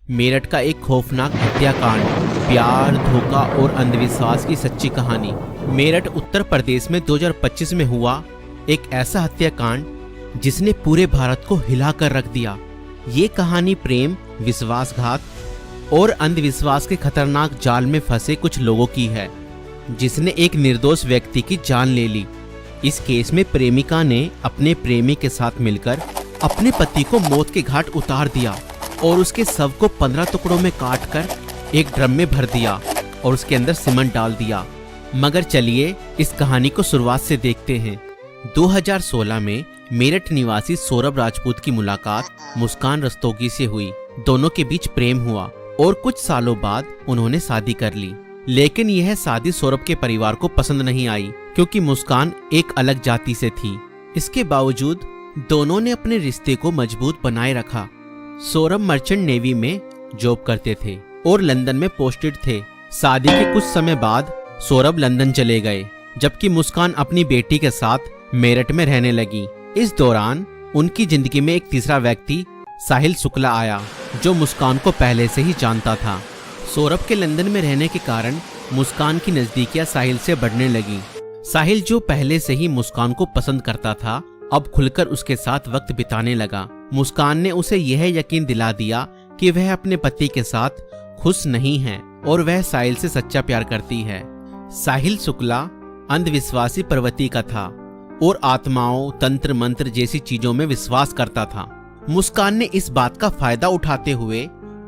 मेरठ का एक खौफनाक हत्याकांड, प्यार, धोखा और अंधविश्वास की सच्ची कहानी। मेरठ उत्तर प्रदेश में 2025 में हुआ एक ऐसा हत्याकांड जिसने पूरे भारत को हिलाकर रख दिया। ये कहानी प्रेम, विश्वासघात और अंधविश्वास के खतरनाक जाल में फंसे कुछ लोगों की है, जिसने एक निर्दोष व्यक्ति की जान ले ली। इस केस में प्रेमिका ने अपने प्रेमी के साथ मिलकर अपने पति को मौत के घाट उतार दिया और उसके शव को 15 टुकड़ों में काटकर एक ड्रम में भर दिया और उसके अंदर सीमेंट डाल दिया। मगर चलिए इस कहानी को शुरुआत से देखते हैं। 2016 में मेरठ निवासी सौरभ राजपूत की मुलाकात मुस्कान रस्तोगी से हुई। दोनों के बीच प्रेम हुआ और कुछ सालों बाद उन्होंने शादी कर ली। लेकिन यह शादी सौरभ के परिवार को पसंद नहीं आई, क्योंकि मुस्कान एक अलग जाति से थी। इसके बावजूद दोनों ने अपने रिश्ते को मजबूत बनाए रखा। सौरभ मर्चेंट नेवी में जॉब करते थे और लंदन में पोस्टेड थे। शादी के कुछ समय बाद सौरभ लंदन चले गए, जबकि मुस्कान अपनी बेटी के साथ मेरठ में रहने लगी। इस दौरान उनकी जिंदगी में एक तीसरा व्यक्ति साहिल शुक्ला आया, जो मुस्कान को पहले से ही जानता था। सौरभ के लंदन में रहने के कारण मुस्कान की नजदीकियां साहिल से बढ़ने लगी। साहिल, जो पहले से ही मुस्कान को पसंद करता था, अब खुलकर उसके साथ वक्त बिताने लगा। मुस्कान ने उसे यह यकीन दिला दिया कि वह अपने पति के साथ खुश नहीं है और वह साहिल से सच्चा प्यार करती है। साहिल शुक्ला अंधविश्वासी प्रवृत्ति का था और आत्माओं, तंत्र मंत्र जैसी चीजों में विश्वास करता था। मुस्कान ने इस बात का फायदा उठाते हुए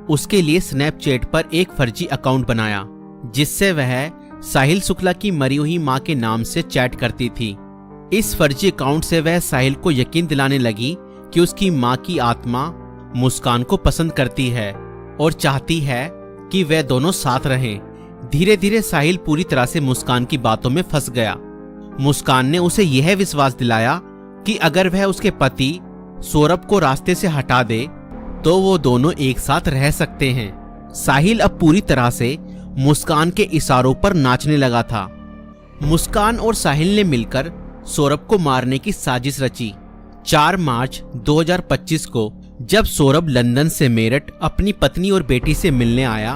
उसके लिए स्नैपचैट पर एक फर्जी अकाउंट बनाया, जिससे वह साहिल शुक्ला की मरी हुई मां के नाम से चैट करती थी। इस फर्जी अकाउंट से वह साहिल को यकीन दिलाने लगी कि उसकी मां की आत्मा मुस्कान को पसंद करती है और चाहती है कि वे दोनों साथ रहें। धीरे धीरे साहिल पूरी तरह से मुस्कान की बातों में फंस गया। मुस्कान ने उसे यह विश्वास दिलाया कि अगर वह उसके पति सौरभ को रास्ते से हटा दे तो वो दोनों एक साथ रह सकते हैं। साहिल अब पूरी तरह से मुस्कान के इशारों पर नाचने लगा था। मुस्कान और साहिल ने मिलकर सौरभ को मारने की साजिश रची। 4 मार्च 2025 को जब सौरभ लंदन से मेरठ अपनी पत्नी और बेटी से मिलने आया,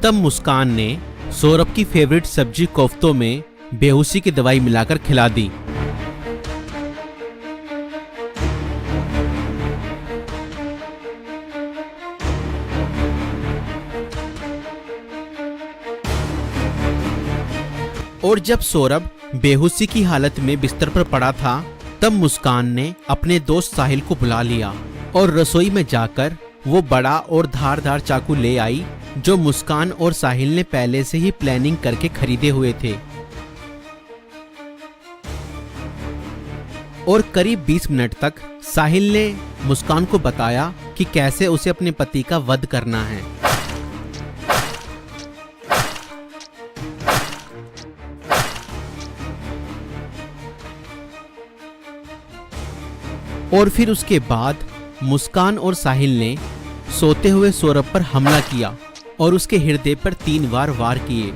तब मुस्कान ने सौरभ की फेवरेट सब्जी कोफ्तों में बेहोशी की दवाई मिलाकर खिला दी। और जब सौरभ बेहोशी की हालत में बिस्तर पर पड़ा था, तब मुस्कान ने अपने दोस्त साहिल को बुला लिया और रसोई में जाकर वो बड़ा और धारदार चाकू ले आई, जो मुस्कान और साहिल ने पहले से ही प्लानिंग करके खरीदे हुए थे। और करीब 20 मिनट तक साहिल ने मुस्कान को बताया कि कैसे उसे अपने पति का वध करना है। और फिर उसके बाद मुस्कान और साहिल ने सोते हुए सौरभ पर हमला किया और उसके हृदय पर 3 बार वार किए।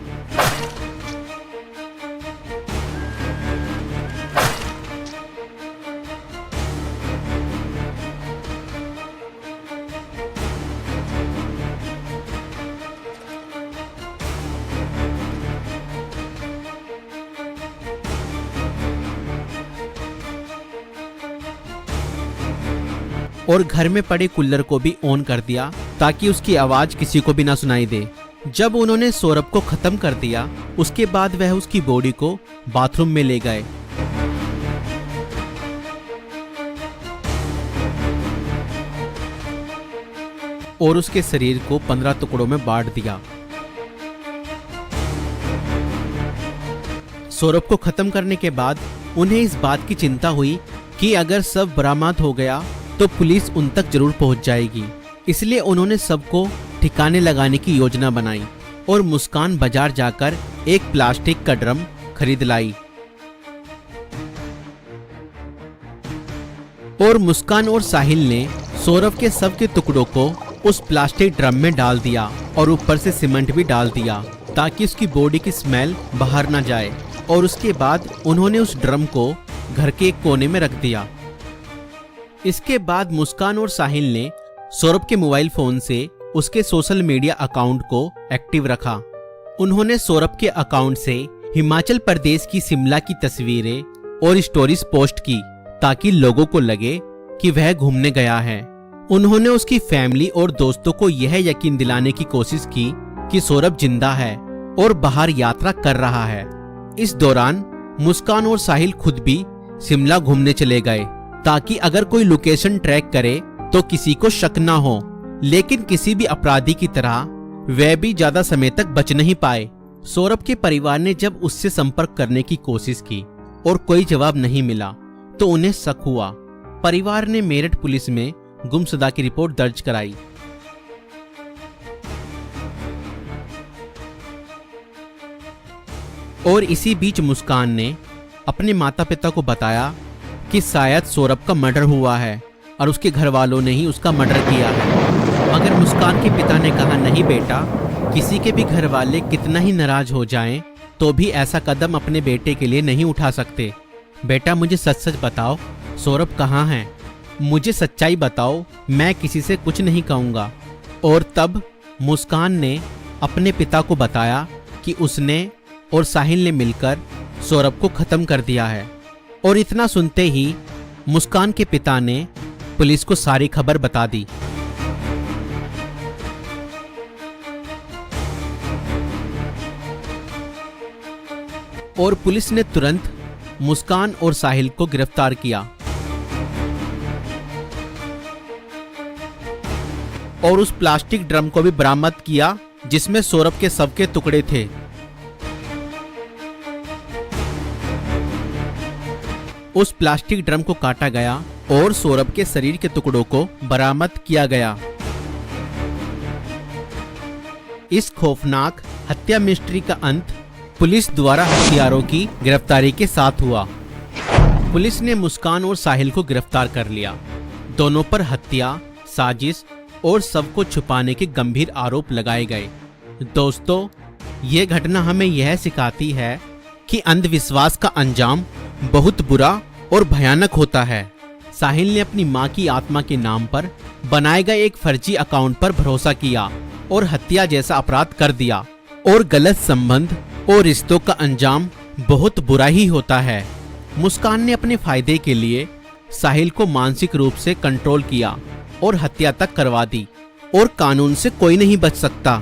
और घर में पड़े कूलर को भी ऑन कर दिया ताकि उसकी आवाज किसी को भी ना सुनाई दे। जब उन्होंने सौरभ को खत्म कर दिया, उसके बाद वह उसकी बॉडी को बाथरूम में ले गए। और उसके शरीर को 15 टुकड़ों में बांट दिया। सौरभ को खत्म करने के बाद उन्हें इस बात की चिंता हुई कि अगर सब बरामद हो गया तो पुलिस उन तक जरूर पहुंच जाएगी। इसलिए उन्होंने सबको ठिकाने लगाने की योजना बनाई और मुस्कान बाजार जाकर एक प्लास्टिक का ड्रम खरीद लाई। और मुस्कान और साहिल ने सौरभ के शव के टुकड़ों को उस प्लास्टिक ड्रम में डाल दिया और ऊपर से सीमेंट भी डाल दिया ताकि उसकी बॉडी की स्मेल बाहर ना जाए। और उसके बाद उन्होंने उस ड्रम को घर के एक कोने में रख दिया। इसके बाद मुस्कान और साहिल ने सौरभ के मोबाइल फोन से उसके सोशल मीडिया अकाउंट को एक्टिव रखा। उन्होंने सौरभ के अकाउंट से हिमाचल प्रदेश की शिमला की तस्वीरें और स्टोरीज पोस्ट की ताकि लोगों को लगे कि वह घूमने गया है। उन्होंने उसकी फैमिली और दोस्तों को यह यकीन दिलाने की कोशिश की कि सौरभ जिंदा है और बाहर यात्रा कर रहा है। इस दौरान मुस्कान और साहिल खुद भी शिमला घूमने चले गए ताकि अगर कोई लोकेशन ट्रैक करे तो किसी को शक ना हो, लेकिन किसी भी अपराधी की तरह वह भी ज्यादा समय तक बच नहीं पाए। सौरभ के परिवार ने जब उससे संपर्क करने की कोशिश की और कोई जवाब नहीं मिला तो उन्हें शक हुआ। परिवार ने मेरठ पुलिस में गुमशुदा की रिपोर्ट दर्ज कराई। और इसी बीच मुस्कान ने अपने माता पिता को बताया कि शायद सौरभ का मर्डर हुआ है और उसके घर वालों ने ही उसका मर्डर किया है। मगर मुस्कान के पिता ने कहा, नहीं बेटा, किसी के भी घर वाले कितना ही नाराज हो जाएं तो भी ऐसा कदम अपने बेटे के लिए नहीं उठा सकते। बेटा मुझे सच सच बताओ, सौरभ कहाँ है? मुझे सच्चाई बताओ, मैं किसी से कुछ नहीं कहूँगा। और तब मुस्कान ने अपने पिता को बताया कि उसने और साहिल ने मिलकर सौरभ को खत्म कर दिया है। और इतना सुनते ही मुस्कान के पिता ने पुलिस को सारी खबर बता दी। और पुलिस ने तुरंत मुस्कान और साहिल को गिरफ्तार किया और उस प्लास्टिक ड्रम को भी बरामद किया जिसमें सौरभ के शव के टुकड़े थे। उस प्लास्टिक ड्रम को काटा गया और सौरभ के शरीर के टुकड़ों को बरामद किया गया। इस खौफनाक हत्या मिस्ट्री का अंत पुलिस द्वारा हत्यारों की गिरफ्तारी के साथ हुआ। पुलिस ने मुस्कान और साहिल को गिरफ्तार कर लिया। दोनों पर हत्या, साजिश और शव को छुपाने के गंभीर आरोप लगाए गए। दोस्तों, ये घटना हमें यह सिखाती है कि अंधविश्वास का अंजाम बहुत बुरा और भयानक होता है। साहिल ने अपनी मां की आत्मा के नाम पर बनाए गए एक फर्जी अकाउंट पर भरोसा किया और हत्या जैसा अपराध कर दिया। और गलत संबंध और रिश्तों का अंजाम बहुत बुरा ही होता है। मुस्कान ने अपने फायदे के लिए साहिल को मानसिक रूप से कंट्रोल किया और हत्या तक करवा दी और कानून से कोई नहीं बच सकता।